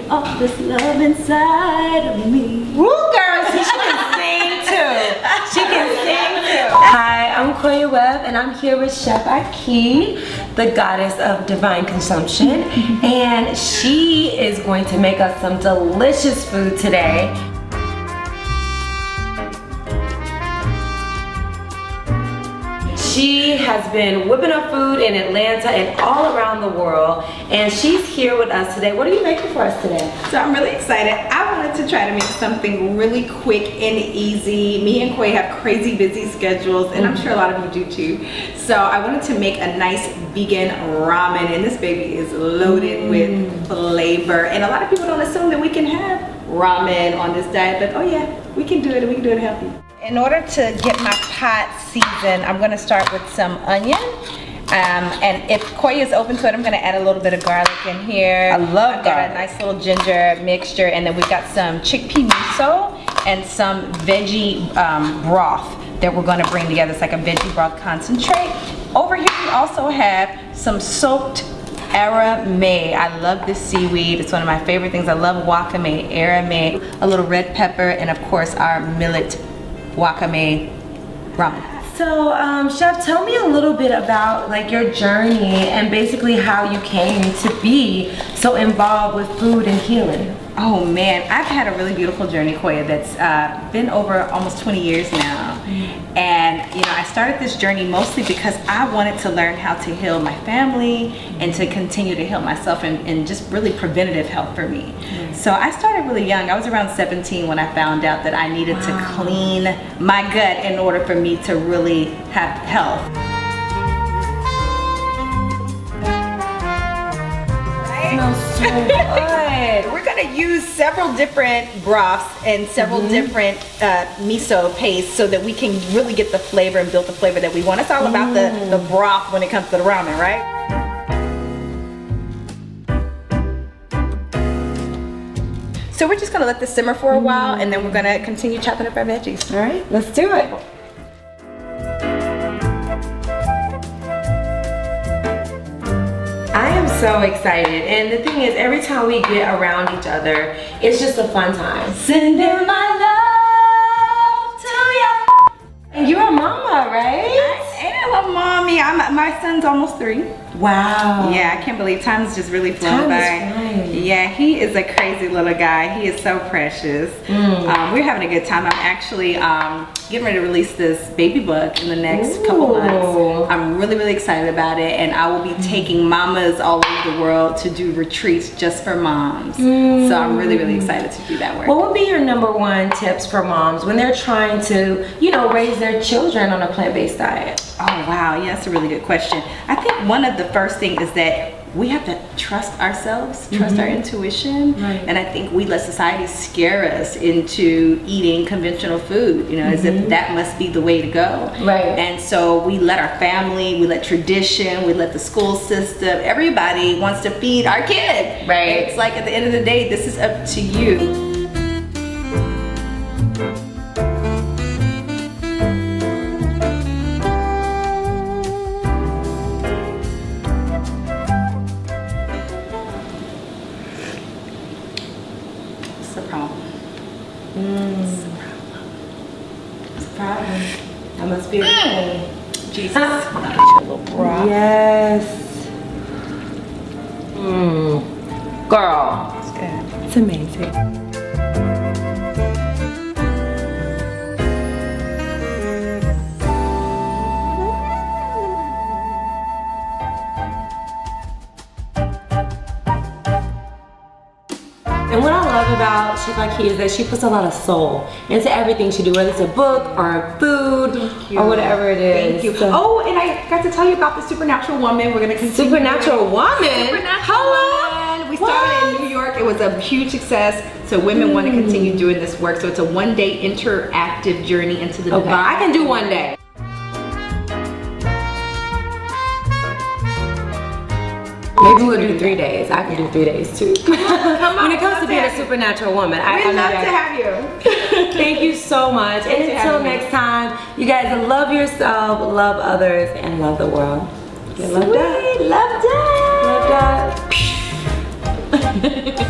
all this love inside of me. Woo, girl, see, she can sing too. She can sing too. Hi, I'm Koya Webb, and I'm here with Chef Ahki, the goddess of divine consumption, and she is going to make us some delicious food today. She has been whipping up food in Atlanta and all around the world, and she's here with us today. What are you making for us today? So I'm really excited. I wanted to try to make something really quick and easy. Me and Koya have crazy busy schedules, and I'm sure a lot of you do too. So I wanted to make a nice vegan ramen, and this baby is loaded with flavor. And a lot of people don't assume that we can have ramen on this diet, but oh yeah, we can do it, and we can do it healthy. In order to get my pot seasoned, I'm going to start with some onion. And if Koya is open to it, I'm going to add a little bit of garlic in here. I love garlic. Got a nice little ginger mixture, and then we've got some chickpea miso and some veggie broth that we're going to bring together. It's like a veggie broth concentrate. Over here we also have some soaked aramay. I love this seaweed. It's one of my favorite things. I love wakame, aramay, a little red pepper, and of course our millet wakame ramen. So, Chef, tell me a little bit about like your journey and basically how you came to be so involved with food and healing. Oh man, I've had a really beautiful journey, Koya, that's been over almost 20 years now. And you know, I started this journey mostly because I wanted to learn how to heal my family and to continue to heal myself, and just really preventative health for me. So I started really young. I was around 17 when I found out that I needed to clean my gut in order for me to really have health. Smells so good. We're gonna use several different broths and several different miso pastes so that we can really get the flavor and build the flavor that we want. It's all about the broth when it comes to the ramen, right? So we're just gonna let this simmer for a while, and then we're gonna continue chopping up our veggies. All right, let's do it. I am so excited, and the thing is, every time we get around each other, it's just a fun time. Sending my love to you. And you're a mama, right? I am a mommy. My son's almost 3. Wow. Yeah, I can't believe time's just really flown by. Yeah, he is a crazy little guy. He is so precious. We're having a good time. I'm actually getting ready to release this baby book in the next couple months. I'm really, really excited about it, and I will be taking mamas all over the world to do retreats just for moms. So I'm really, really excited to do that work. What would be your #1 tips for moms when they're trying to, you know, raise their children on a plant-based diet? Oh wow, yeah, that's a really good question. I think one of the first things is that we have to trust ourselves, trust our intuition, and I think we let society scare us into eating conventional food, you know, as if that must be the way to go. And so we let our family, we let tradition, we let the school system, everybody wants to feed our kid. And it's like at the end of the day, this is up to you. That must be a good thing. Jesus. Get your little broth. Yes. Girl. It's good. It's amazing. And what I love about Chef Ahki is that she puts a lot of soul into everything she do, whether it's a book or food or whatever it is. Thank you. So, oh, and I got to tell you about the Supernatural Woman. We're gonna continue. Supernatural Woman? Hello. We started in New York. It was a huge success. So women want to continue doing this work. So it's a one-day interactive journey into the divine. I can do one day. Maybe we'll do 3 days. I can do 3 days too. When it comes to being a supernatural woman, We'd love to have you. Thank you so much. And until next time, you guys love yourself, love others, and love the world. Love that. Love that. Love that.